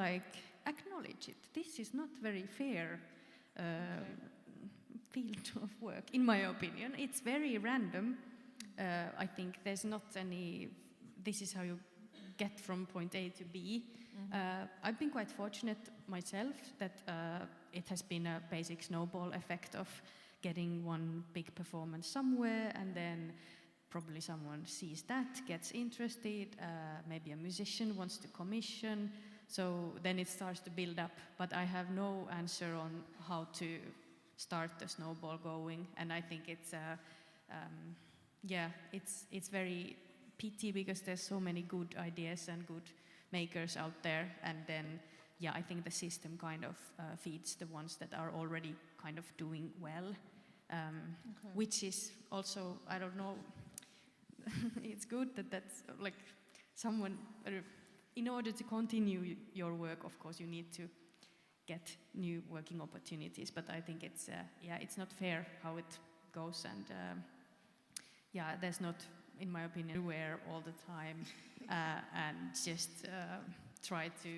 like acknowledge it. This is not very fair field of work, in my opinion. It's very random. I think there's not any, this is how you get from point A to B. I've been quite fortunate myself that it has been a basic snowball effect of getting one big performance somewhere, and then probably someone sees that, gets interested, maybe a musician wants to commission, so then it starts to build up. But I have no answer on how to start the snowball going, and I think it's it's very pity because there's so many good ideas and good makers out there, and then I think the system kind of feeds the ones that are already kind of doing well, which is also, I don't know, it's good that that's like someone, in order to continue your work, of course you need to get new working opportunities, but I think it's it's not fair how it goes, and there's not, in my opinion, everywhere all the time, and just try to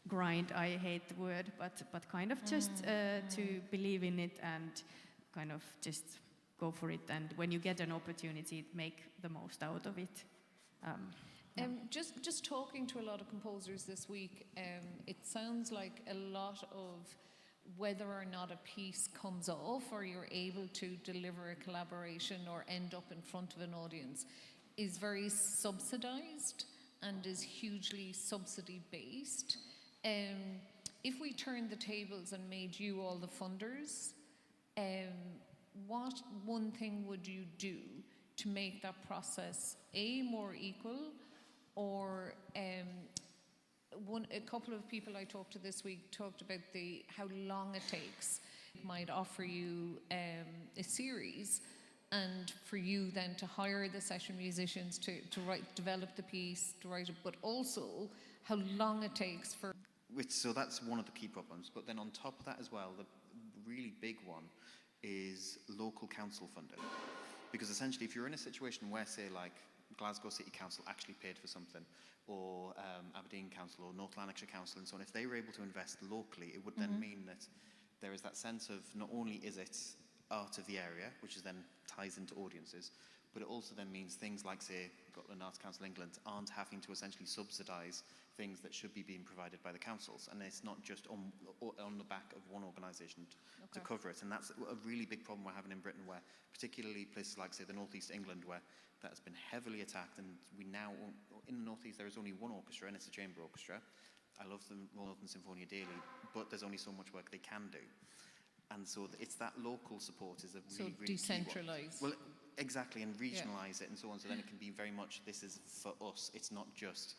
grind, I hate the word, but kind of just to believe in it and kind of just go for it, and when you get an opportunity, make the most out of it. Just talking to a lot of composers this week, it sounds like a lot of whether or not a piece comes off or you're able to deliver a collaboration or end up in front of an audience is very subsidized and is hugely subsidy based. If we turned the tables and made you all the funders, what one thing would you do to make that process more equal, or a couple of people I talked to this week talked about how long it takes. It might offer you a series, and for you then to hire the session musicians to develop the piece, to write it, but also how long it takes for... So that's one of the key problems. But then on top of that as well, the really big one is local council funding. Because essentially, if you're in a situation where, say, like Glasgow City Council actually paid for something, or Aberdeen Council or North Lanarkshire Council and so on, if they were able to invest locally, it would then mean that there is that sense of not only is it art of the area, which is then ties into audiences, but it also then means things like, say, Scotland Arts Council England aren't having to essentially subsidise things that should be being provided by the councils, and it's not just on the back of one organisation to cover it. And that's a really big problem we're having in Britain, where particularly places like, say, the North East England, where that has been heavily attacked, and we now, in the North East, there is only one orchestra, and it's a chamber orchestra. I love the Royal Northern Sinfonia dearly, but there's only so much work they can do. And so it's that local support is a really, really decentralise. Well, exactly, and regionalise it and so on, so then it can be very much, this is for us. It's not just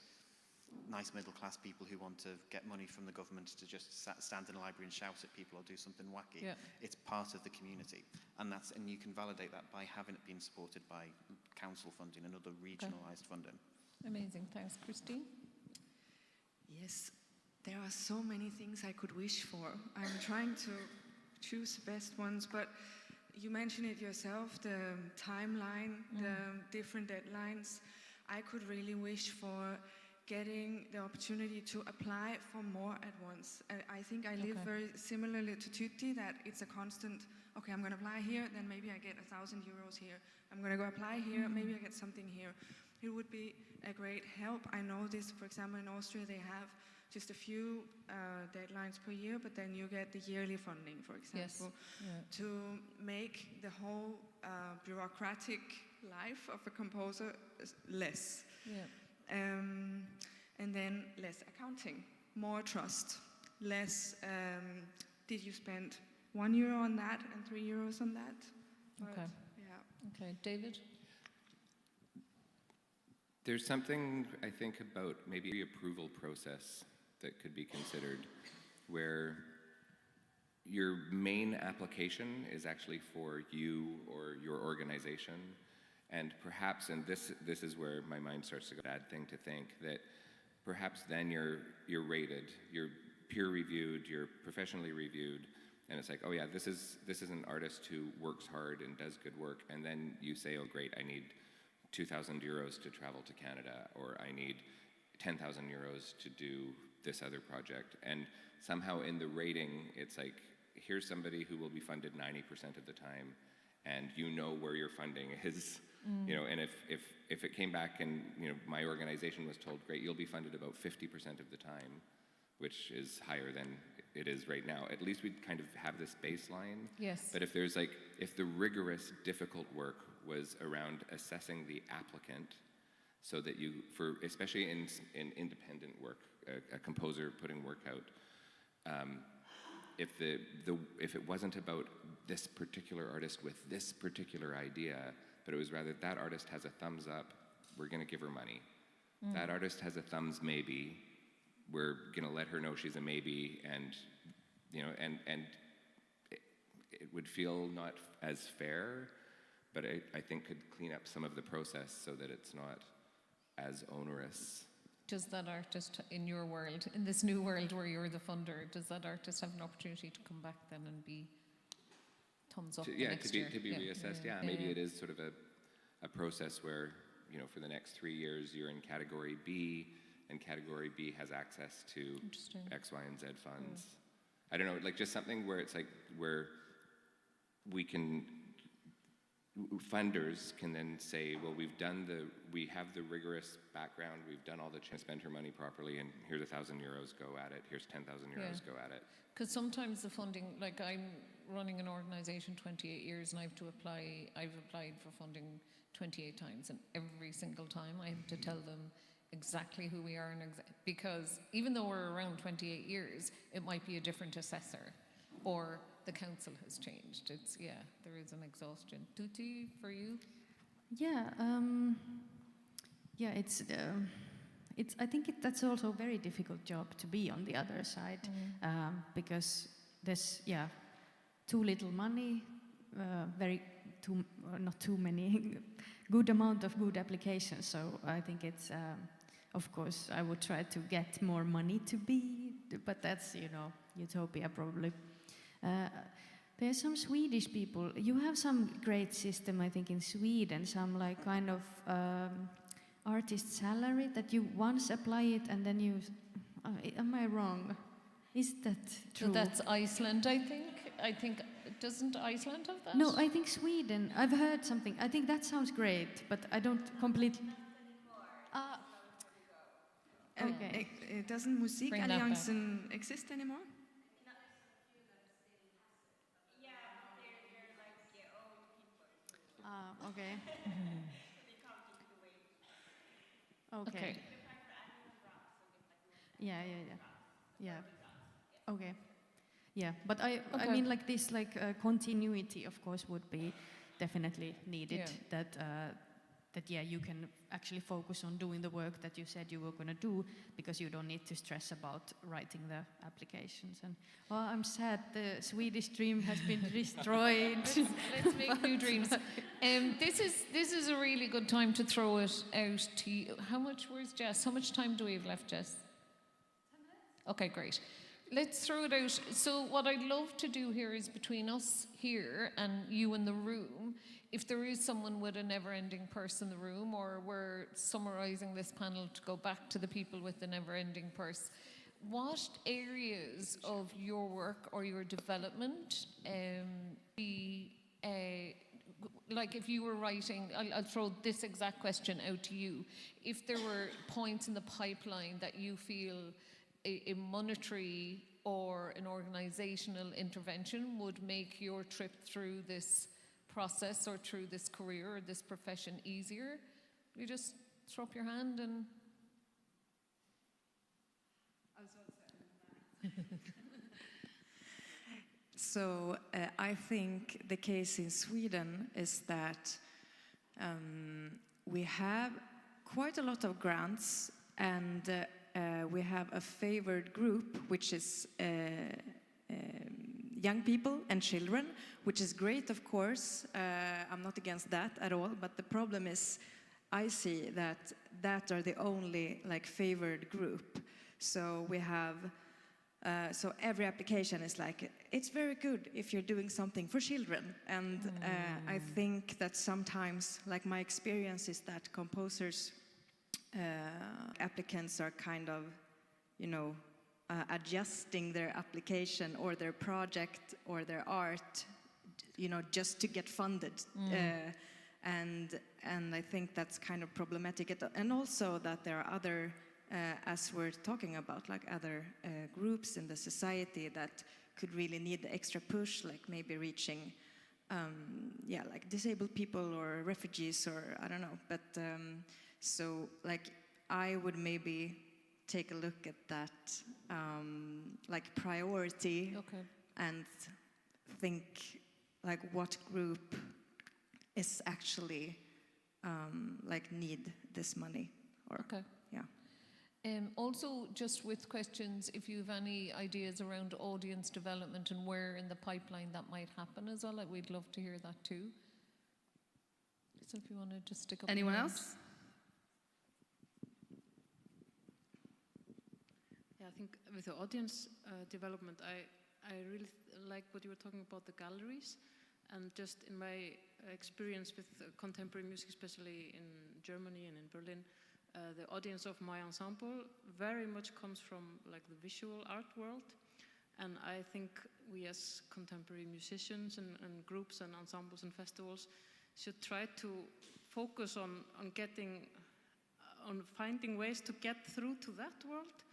nice middle-class people who want to get money from the government to just stand in a library and shout at people or do something wacky. It's part of the community, and you can validate that by having it being supported by council funding and other regionalised funding. Amazing, thanks. Christine? Yes, there are so many things I could wish for. I'm trying to choose the best ones, but you mentioned it yourself, the timeline, the different deadlines. I could really wish for getting the opportunity to apply for more at once. I think I live very similarly to Tutti, that it's a constant, okay, I'm going to apply here, then maybe I get 1,000 euros here. I'm going to go apply here, maybe I get something here. It would be a great help. I know this, for example, in Austria, they have just a few deadlines per year, but then you get the yearly funding, for example, to make the whole bureaucratic life of a composer less. And then less accounting, more trust, less, did you spend €1 on that and €3 on that? But, Okay, David? There's something, I think, about maybe the approval process that could be considered, where your main application is actually for you or your organization, and perhaps, and this is where my mind starts to go, bad thing to think, that perhaps then you're rated, you're peer-reviewed, you're professionally reviewed, and it's like, oh yeah, this is an artist who works hard and does good work, and then you say, oh great, I need 2,000 euros to travel to Canada, or I need 10,000 euros to do this other project. And somehow in the rating, it's like, here's somebody who will be funded 90% of the time, and you know where your funding is. You know, and if it came back and, you know, my organization was told, great, you'll be funded about 50% of the time, which is higher than it is right now. At least we'd kind of have this baseline. Yes. But if there's like, if the rigorous, difficult work was around assessing the applicant, so that you, for especially in independent work, a composer putting work out, if it wasn't about this particular artist with this particular idea, but it was rather that artist has a thumbs up, we're going to give her money. That artist has a thumbs maybe, we're going to let her know she's a maybe, and you know, and it would feel not as fair, but I think could clean up some of the process so that it's not as onerous. Does that artist, in your world, in this new world where you're the funder, does that artist have an opportunity to come back then and be thumbs up the next year? To be reassessed. Yeah, maybe it is sort of a process where, you know, for the next 3 years you're in category B, and category B has access to X, Y, and Z funds. I don't know, like just something where it's like, where we can, funders can then say, well, we have the rigorous background, we've done all the spend her money properly, and here's €1,000, go at it, here's €10,000, go at it. Because sometimes the funding, like I'm running an organization 28 years and I've applied for funding 28 times, and every single time I have to tell them exactly who we are, and because even though we're around 28 years, it might be a different assessor, or the council has changed. It's, there is an exhaustion. Tuti, for you? It's I think that's also a very difficult job to be on the other side, because there's too little money, not too many good amount of good applications. So I think it's of course I would try to get more money to be, but that's, you know, utopia probably. There's some Swedish people. You have some great system, I think, in Sweden, some like kind of artist salary that you once apply it and then you, am I wrong? Is that true? So that's Iceland, I think. Doesn't Iceland have that? No, I think Sweden. I've heard something. I think that sounds great, but I don't completely. Okay. Doesn't Musikalliansen exist anymore? Okay. Okay. Yeah. Okay. Yeah, but I mean, like this, like continuity, of course, would be definitely needed. Yeah. That you can actually focus on doing the work that you said you were going to do, because you don't need to stress about writing the applications. And I'm sad the Swedish dream has been destroyed. Let's make new dreams. This is a really good time to throw it out to you. Where's Jess? How much time do we have left, Jess? 10 minutes. Okay, great. Let's throw it out. So what I'd love to do here is, between us here and you in the room, if there is someone with a never-ending purse in the room, or we're summarising this panel to go back to the people with the never-ending purse, what areas of your work or your development like if you were writing, I'll throw this exact question out to you. If there were points in the pipeline that you feel a monetary or an organisational intervention would make your trip through this process or through this career or this profession easier, you just throw up your hand and... So I think the case in Sweden is that we have quite a lot of grants, and we have a favored group, which is young people and children, which is great, of course. I'm not against that at all, but the problem is I see that are the only like favored group. So we have so every application is like, it's very good if you're doing something for children. And I think that sometimes, like my experience is that composers, applicants are kind of, you know, adjusting their application or their project or their art, just to get funded. And I think that's kind of problematic. And also that there are other, as we're talking about, like other groups in the society that could really need the extra push, like maybe reaching, like disabled people or refugees or I don't know. But so like I would maybe take a look at that like priority and think like what group is actually like need this money or yeah. Also, just with questions, if you have any ideas around audience development and where in the pipeline that might happen as well, we'd love to hear that too. So if you want to just stick up. Anyone your else? Yeah, I think with the audience development, I really like what you were talking about, the galleries. And just in my experience with contemporary music, especially in Germany and in Berlin, the audience of my ensemble very much comes from like the visual art world. And I think we as contemporary musicians and groups and ensembles and festivals should try to focus on finding ways to get through to that world,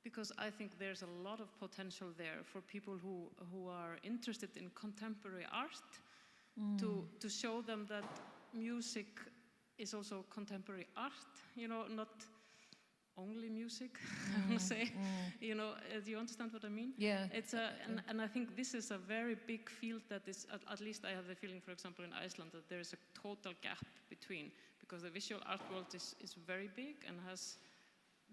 because I think there's a lot of potential there for people who are interested in contemporary art, to show them that music is also contemporary art, not only music, I would say. Do you understand what I mean? Yeah. It's and I think this is a very big field that is, at least I have the feeling, for example, in Iceland, that there is a total gap between, because the visual art world is very big and has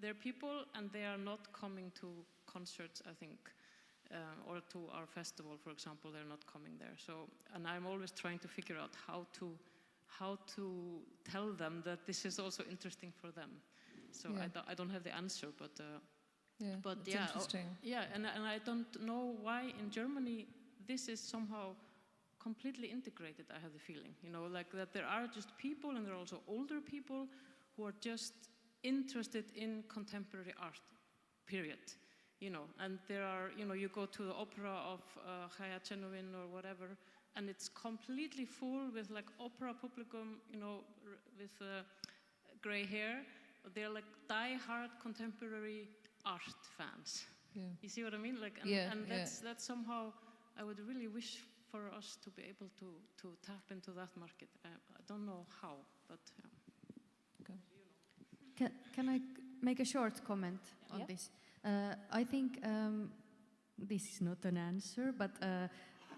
their people, and they are not coming to concerts, I think, or to our festival, for example, they're not coming there. So, and I'm always trying to figure out how to tell them that this is also interesting for them. So I don't have the answer, but it's interesting. And I don't know why in Germany this is somehow completely integrated. I have the feeling, like that there are just people, and there are also older people who are just interested in contemporary art, period. And there are, you go to the opera of Chaya Chenowin or whatever, and it's completely full with like opera publicum, with gray hair. They're like die-hard contemporary art fans. Yeah. You see what I mean? Like, and that's somehow, I would really wish for us to be able to tap into that market. I don't know how, but yeah. Okay. Can I make a short comment on this? I think this is not an answer, but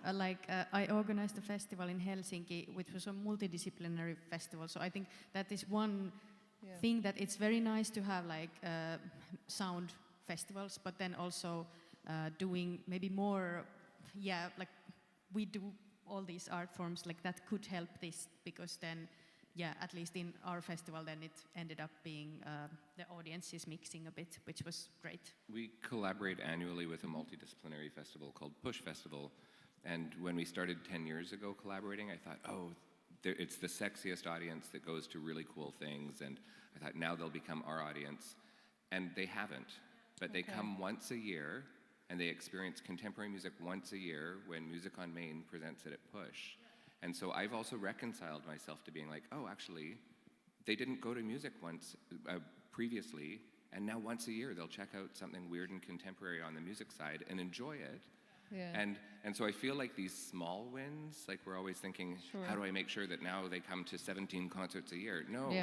I organized a festival in Helsinki, which was a multidisciplinary festival. So I think that is one thing, that it's very nice to have like sound festivals, but then also doing maybe more, like we do all these art forms, like that could help this, because then, at least in our festival, then it ended up being the audience is mixing a bit, which was great. We collaborate annually with a multidisciplinary festival called Push Festival. And when we started 10 years ago collaborating, I thought, it's the sexiest audience that goes to really cool things. And I thought, now they'll become our audience. And they haven't. But they come once a year, and they experience contemporary music once a year when Music on Main presents it at Push. And so I've also reconciled myself to being like, actually, they didn't go to music once previously, and now once a year they'll check out something weird and contemporary on the music side and enjoy it. Yeah. And so I feel like these small wins, like we're always thinking, how do I make sure that now they come to 17 concerts a year? No,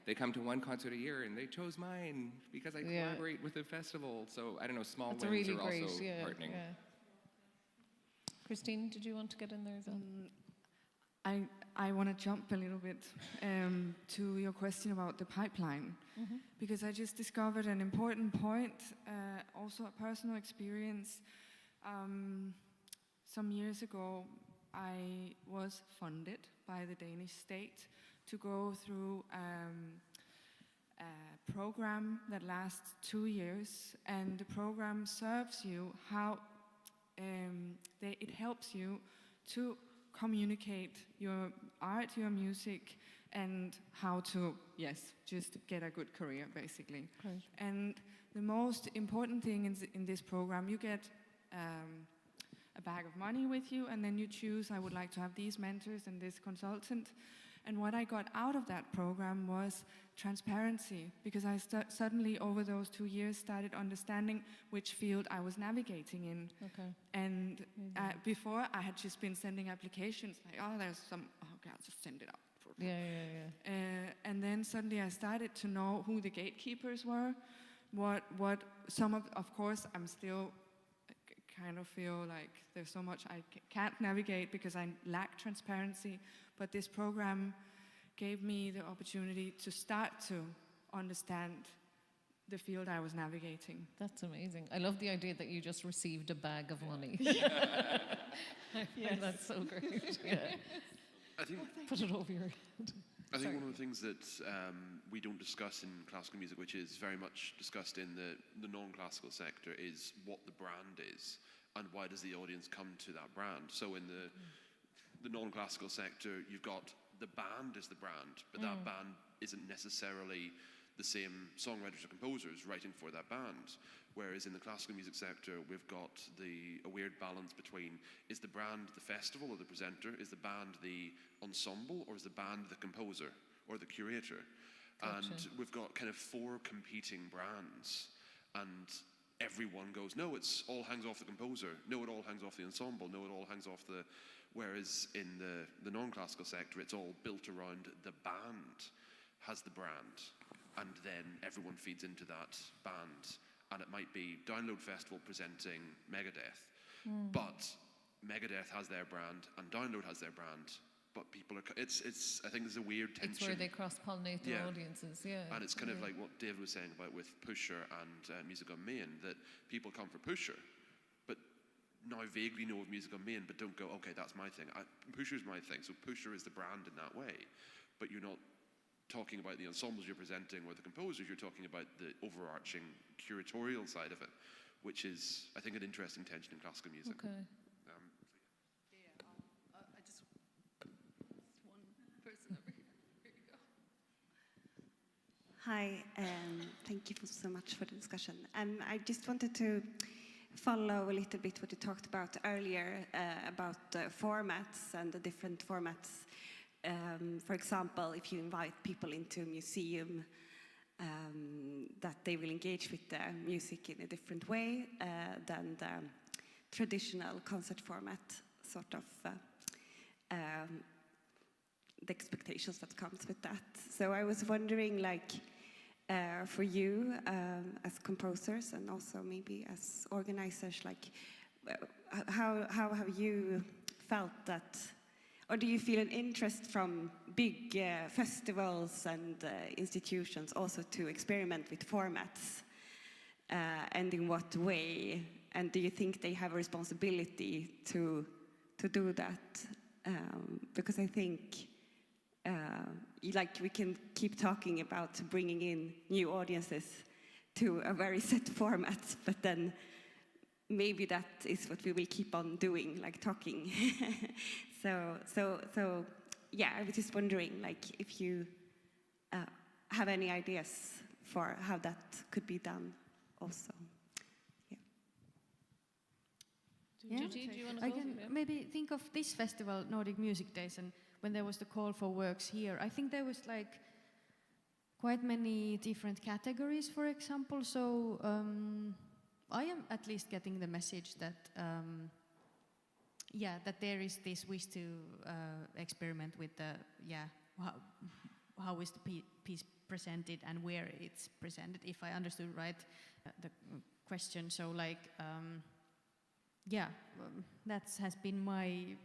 they come to one concert a year, and they chose mine because I collaborate with the festival. So I don't know, small wins really are great, also heartening. Yeah. Christine, did you want to get in there as well? I want to jump a little bit to your question about the pipeline, because I just discovered an important point, also a personal experience. Some years ago, I was funded by the Danish state to go through a program that lasts 2 years, and the program serves you how it helps you to communicate your art, your music, and how to, just get a good career, basically. Right. And the most important thing in this program, you get a bag of money with you, and then you choose, I would like to have these mentors and this consultant. And what I got out of that program was transparency, because I suddenly, over those 2 years, started understanding which field I was navigating in. Okay. And before, I had just been sending applications, like, oh, there's some, okay, I'll just send it out. Yeah. And then suddenly I started to know who the gatekeepers were, what some of course, I'm still kind of feel like there's so much I can't navigate because I lack transparency, but this program gave me the opportunity to start to understand the field I was navigating. That's amazing. I love the idea that you just received a bag of money. I find that so great. Yeah. I think Put it over your head. I think one of the things that we don't discuss in classical music, which is very much discussed in the non-classical sector, is what the brand is and why does the audience come to that brand. So in the non-classical sector, you've got the band is the brand, but that band isn't necessarily the same songwriters or composers writing for that band. Whereas in the classical music sector, we've got a weird balance between, is the brand the festival or the presenter? Is the band the ensemble, or is the band the composer or the curator? Gotcha. And we've got kind of 4 competing brands, and everyone goes, no, it's all hangs off the composer. No, it all hangs off the ensemble. No, it all hangs off the... Whereas in the non-classical sector, it's all built around the band has the brand, and then everyone feeds into that band. And it might be Download Festival presenting Megadeth, but Megadeth has their brand and Download has their brand, but people are, I think there's a weird tension. It's where they cross-pollinate their audiences, yeah. And it's kind of like what David was saying about with Pusher and Music on Main, that people come for Pusher, but now vaguely know of Music on Main, but don't go, okay, that's my thing. Pusher's my thing, so Pusher is the brand in that way, but you're not talking about the ensembles you're presenting or the composers, you're talking about the overarching curatorial side of it, which is, I think, an interesting tension in classical music. Okay. I just one person over here. Here you go. Hi, thank you so much for the discussion. I just wanted to follow a little bit what you talked about earlier about formats and the different formats. For example, if you invite people into a museum, that they will engage with the music in a different way than the traditional concert format, sort of the expectations that comes with that. So I was wondering, like, for you as composers and also maybe as organizers, like, how have you felt that? Or do you feel an interest from big festivals and institutions also to experiment with formats? And in what way? And do you think they have a responsibility to do that? Because I think, like, we can keep talking about bringing in new audiences to a very set format, but then maybe that is what we will keep on doing, like talking. So yeah, I was just wondering, like, if you have any ideas for how that could be done also. Yeah. Gigi, do you want to I go? can maybe think of this festival, Nordic Music Days, and when there was the call for works here, I think there was like quite many different categories, for example. So I am at least getting the message that that there is this wish to experiment with the how is the piece presented and where it's presented, if I understood right the question. So like that has been my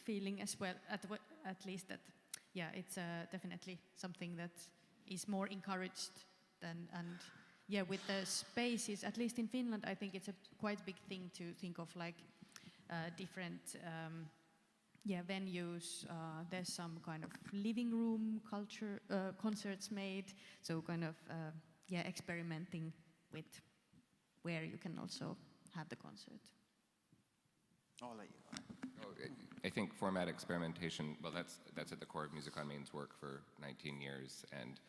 feeling as well, at least that it's definitely something that is more encouraged than. And with the spaces, at least in Finland, I think it's a quite big thing to think of, like different venues. There's some kind of living room culture, concerts made, so kind of experimenting with where you can also have the concert. I'll let you. I think format experimentation, well, that's at the core of Music on Main's work for 19 years, and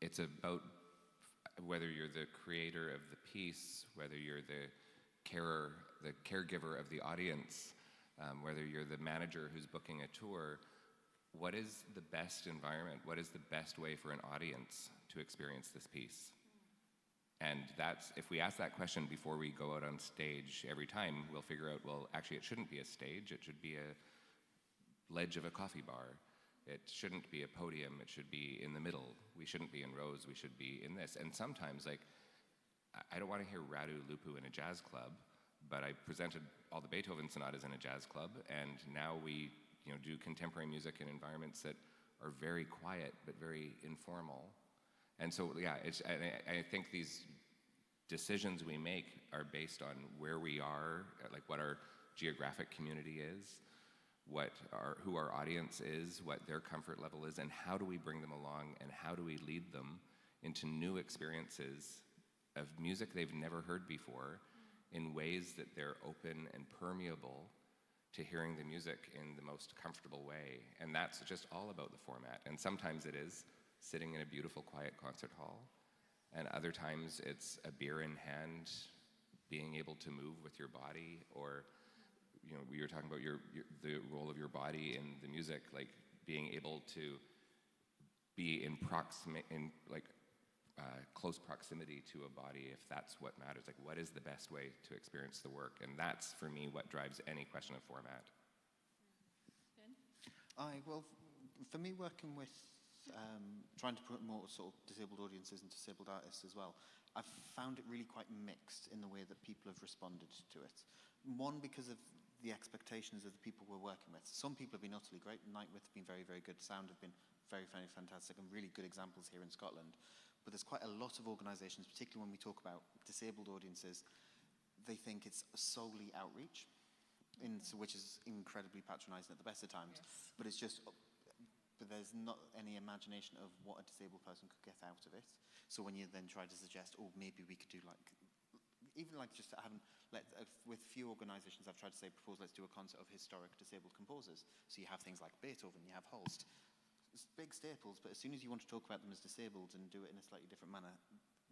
it's about whether you're the creator of the piece, whether you're the caregiver of the audience, whether you're the manager who's booking a tour, what is the best environment? What is the best way for an audience to experience this piece? And that's, if we ask that question before we go out on stage every time, we'll figure out, well, actually it shouldn't be a stage, it should be a ledge of a coffee bar. It shouldn't be a podium, it should be in the middle. We shouldn't be in rows, we should be in this. And sometimes, like, I don't want to hear Radu Lupu in a jazz club, but I presented all the Beethoven sonatas in a jazz club, and now we do contemporary music in environments that are very quiet but very informal. And so, yeah, I think these decisions we make are based on where we are, like what our geographic community is, who our audience is, what their comfort level is, and how do we bring them along, and how do we lead them into new experiences of music they've never heard before in ways that they're open and permeable to hearing the music in the most comfortable way. And that's just all about the format. And sometimes it is sitting in a beautiful, quiet concert hall. And other times it's a beer in hand, being able to move with your body, or we were talking about the role of your body in the music, like being able to be in close proximity to a body, if that's what matters. Like, what is the best way to experience the work? And that's, for me, what drives any question of format. Well, for me, working with trying to promote sort of disabled audiences and disabled artists as well, I've found it really quite mixed in the way that people have responded to it. One, because of the expectations of the people we're working with. Some people have been utterly great. Nightwith have been very, very good. Sound have been very, very fantastic, and really good examples here in Scotland. But there's quite a lot of organisations, particularly when we talk about disabled audiences, they think it's solely outreach, which is incredibly patronising at the best of times. Yes. But it's just, but there's not any imagination of what a disabled person could get out of it. So when you then try to suggest, maybe we could do with few organisations, I've tried to say, let's do a concert of historic disabled composers. So you have things like Beethoven, you have Holst. It's big staples, but as soon as you want to talk about them as disabled and do it in a slightly different manner,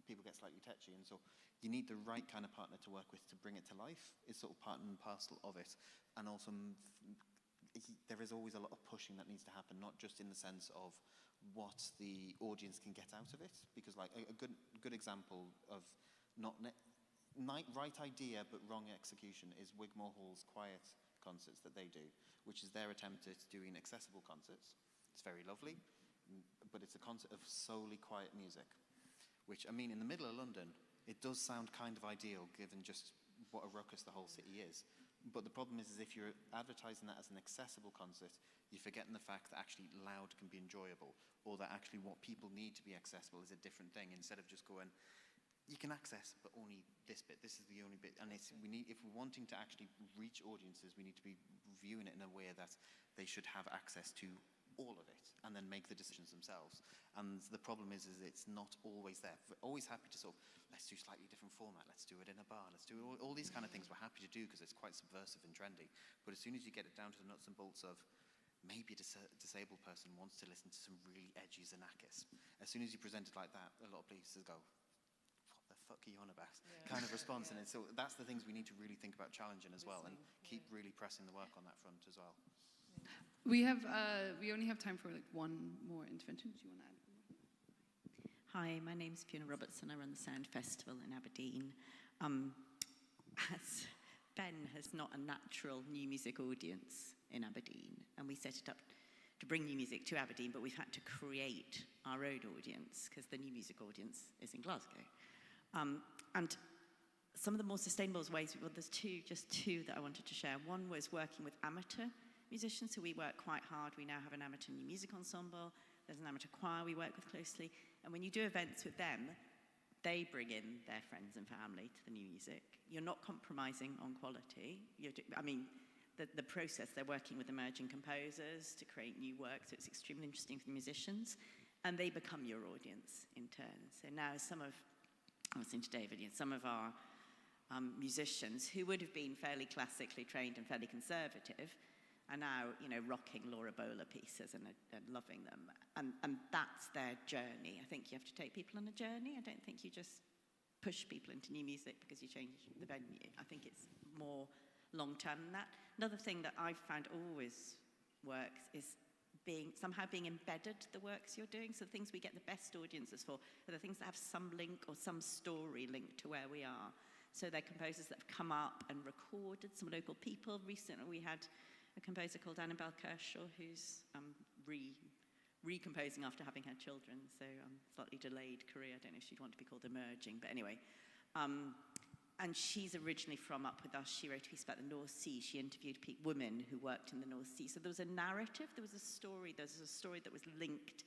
people get slightly touchy. And so you need the right kind of partner to work with to bring it to life. It's sort of part and parcel of it. And also, there is always a lot of pushing that needs to happen, not just in the sense of what the audience can get out of it. Because like a good example of right idea but wrong execution is Wigmore Hall's quiet concerts that they do, which is their attempt at doing accessible concerts. It's very lovely, but it's a concert of solely quiet music, which, I mean, in the middle of London, it does sound kind of ideal given just what a ruckus the whole city is. But the problem is if you're advertising that as an accessible concert, you're forgetting the fact that actually loud can be enjoyable, or that actually what people need to be accessible is a different thing, instead of just going, you can access, but only this bit. This is the only bit. And if we're wanting to actually reach audiences, we need to be viewing it in a way that they should have access to all of it, and then make the decisions themselves. And the problem is it's not always there. We're always happy to sort of, let's do slightly different format, let's do it in a bar, let's do all these kind of things we're happy to do because it's quite subversive and trendy. But as soon as you get it down to the nuts and bolts of, maybe a disabled person wants to listen to some really edgy Xenakis, as soon as you present it like that, a lot of places go, what the fuck are you on about? Kind of response. And so that's the things we need to really think about challenging as well, and keep really pressing the work on that front as well. We only have time for like one more intervention. Do you want to add? Hi, my name's Fiona Robertson. I run the Sound Festival in Aberdeen. As Ben has not a natural new music audience in Aberdeen, and we set it up to bring new music to Aberdeen, but we've had to create our own audience because the new music audience is in Glasgow. And some of the more sustainable ways, well, there's just two that I wanted to share. One was working with amateur musicians, so we work quite hard. We now have an amateur new music ensemble. There's an amateur choir we work with closely. And when you do events with them, they bring in their friends and family to the new music. You're not compromising on quality. The process, they're working with emerging composers to create new work, so it's extremely interesting for the musicians. And they become your audience in turn. So now I was saying to David, some of our musicians who would have been fairly classically trained and fairly conservative, are now, you know, rocking Laura Bowler pieces and loving them. And that's their journey. I think you have to take people on a journey. I don't think you just push people into new music because you change the venue. I think it's more long-term than that. Another thing that I've found always works is somehow being embedded the works you're doing. So the things we get the best audiences for are the things that have some link or some story linked to where we are. So they're composers that have come up and recorded some local people. Recently we had a composer called Annabelle Kershaw who's recomposing after having had children, so slightly delayed career. I don't know if she'd want to be called emerging, but anyway. And she's originally from up with us. She wrote a piece about the North Sea. She interviewed women who worked in the North Sea. So there was a narrative, there was a story that was linked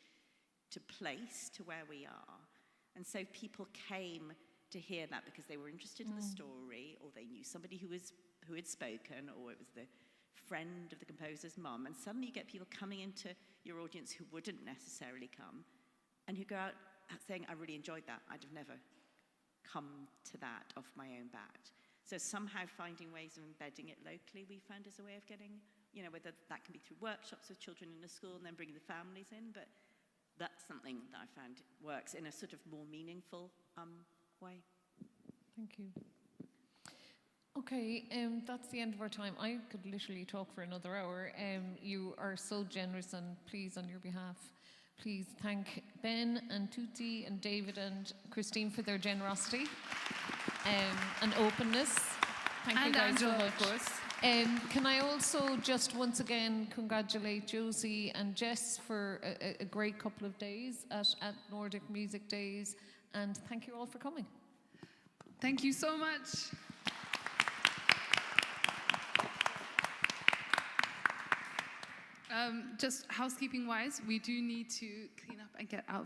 to place, to where we are. And so people came to hear that because they were interested in the story, or they knew somebody who had spoken, or it was the friend of the composer's mum. And suddenly you get people coming into your audience who wouldn't necessarily come, and who go out saying, I really enjoyed that. I'd have never come to that off my own bat. So somehow finding ways of embedding it locally, we found as a way of getting, you know, whether that can be through workshops with children in a school and then bringing the families in, but that's something that I found works in a sort of more meaningful way. Thank you. Okay, that's the end of our time. I could literally talk for another hour. You are so generous, and please, on your behalf, please thank Ben and Tutti and David and Christine for their generosity and openness. Thank you guys so much. Of course. Can I also just once again congratulate Josie and Jess for a great couple of days at Nordic Music Days, and thank you all for coming. Thank you so much. Just housekeeping wise, we do need to clean up and get out.